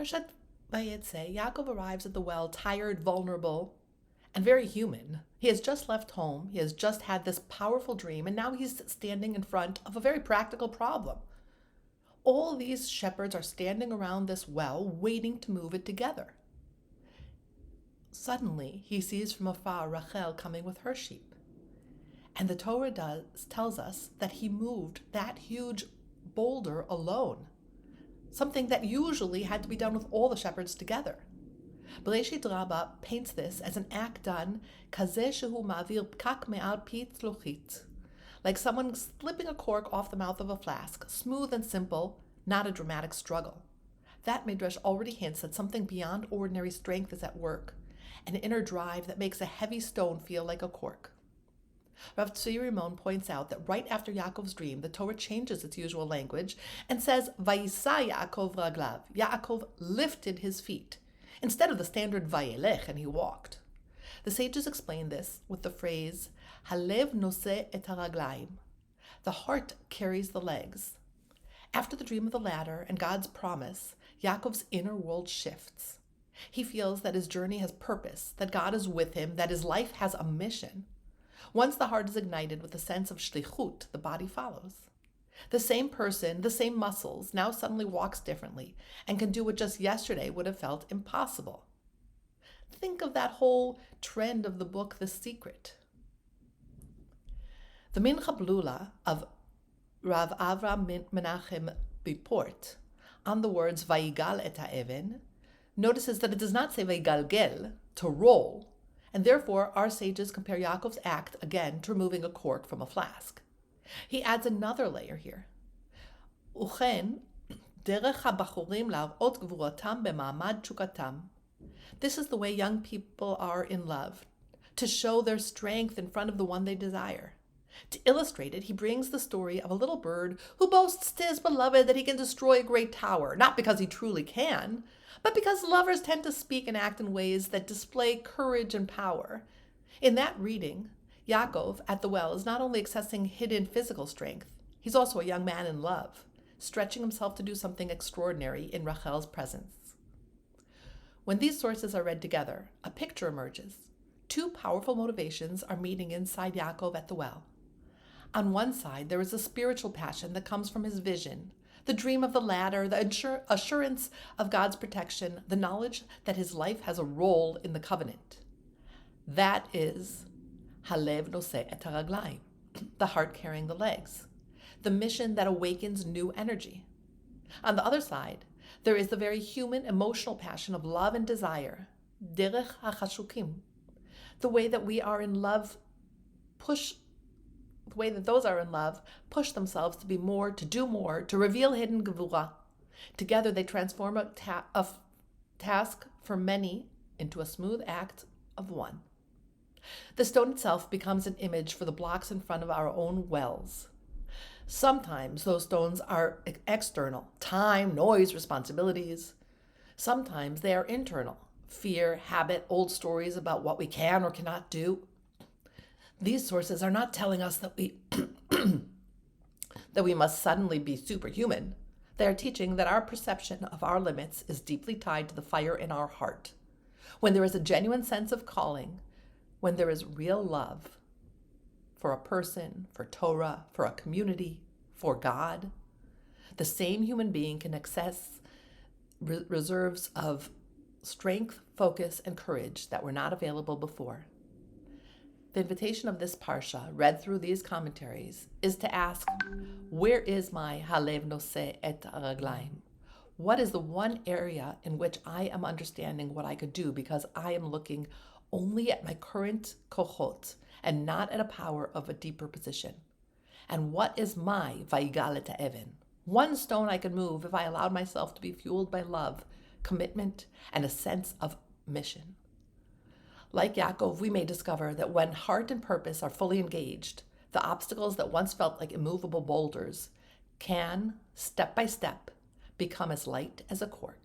Parshat Vayetze, Yaakov arrives at the well tired, vulnerable, and very human. He has just left home. He has just had this powerful dream, and now he's standing in front of a very practical problem. All these shepherds are standing around this well, waiting to move it together. Suddenly, he sees from afar Rachel coming with her sheep. And the Torah tells us that he moved that huge boulder alone, something that usually had to be done with all the shepherds together. Bereshit Rabbah paints this as an act done kazeh shehu ma'avir pkak me'al pi tzluchit, like someone slipping a cork off the mouth of a flask, smooth and simple, not a dramatic struggle. That midrash already hints that something beyond ordinary strength is at work, an inner drive that makes a heavy stone feel like a cork. Rav Tzvi Rimon points out that right after Yaakov's dream, the Torah changes its usual language and says, Vayisa Yaakov raglav. Yaakov lifted his feet, instead of the standard Vayelech, and he walked. The sages explain this with the phrase, Halev noseh et haraglaim. The heart carries the legs. After the dream of the ladder and God's promise, Yaakov's inner world shifts. He feels that his journey has purpose, that God is with him, that his life has a mission. Once the heart is ignited with a sense of shlichut, the body follows. The same person, the same muscles, now suddenly walks differently and can do what just yesterday would have felt impossible. Think of that whole trend of the book, The Secret. The Mincha Blula of Rav Avram Menachem Biport on the words Vayigal et ha'even notices that it does not say Vayigalgel, to roll, and therefore our sages compare Yaakov's act again to removing a cork from a flask. He adds another layer here. Uchen, derech habachurim larot gvuratam b'ma'amad shukatam. This is the way young people are in love, to show their strength in front of the one they desire. To illustrate it, he brings the story of a little bird who boasts to his beloved that he can destroy a great tower, not because he truly can, but because lovers tend to speak and act in ways that display courage and power. In that reading, Yaakov at the well is not only accessing hidden physical strength, he's also a young man in love, stretching himself to do something extraordinary in Rachel's presence. When these sources are read together, a picture emerges. Two powerful motivations are meeting inside Yaakov at the well. On one side, there is a spiritual passion that comes from his vision, the dream of the ladder, the assurance of God's protection, the knowledge that his life has a role in the covenant. That is Halev noseh et haraglaim, the heart carrying the legs, the mission that awakens new energy. On the other side, there is the very human emotional passion of love and desire, derech hachashukim, the way that we are in love the way that those are in love push themselves to be more, to do more, to reveal hidden gevura. Together they transform a task for many into a smooth act of one. The stone itself becomes an image for the blocks in front of our own wells. Sometimes those stones are external, time, noise, responsibilities. Sometimes they are internal, fear, habit, old stories about what we can or cannot do. These sources are not telling us that we that we must suddenly be superhuman. They are teaching that our perception of our limits is deeply tied to the fire in our heart. When there is a genuine sense of calling, when there is real love for a person, for Torah, for a community, for God, the same human being can access reserves of strength, focus, and courage that were not available before. The invitation of this Parsha, read through these commentaries, is to ask, where is my Halev noseh et haraglaim? What is the one area in which I am understanding what I could do because I am looking only at my current kochot and not at a power of a deeper position? And what is my vayigal et ha'even? One stone I could move if I allowed myself to be fueled by love, commitment, and a sense of mission. Like Yaakov, we may discover that when heart and purpose are fully engaged, the obstacles that once felt like immovable boulders can, step by step, become as light as a cork.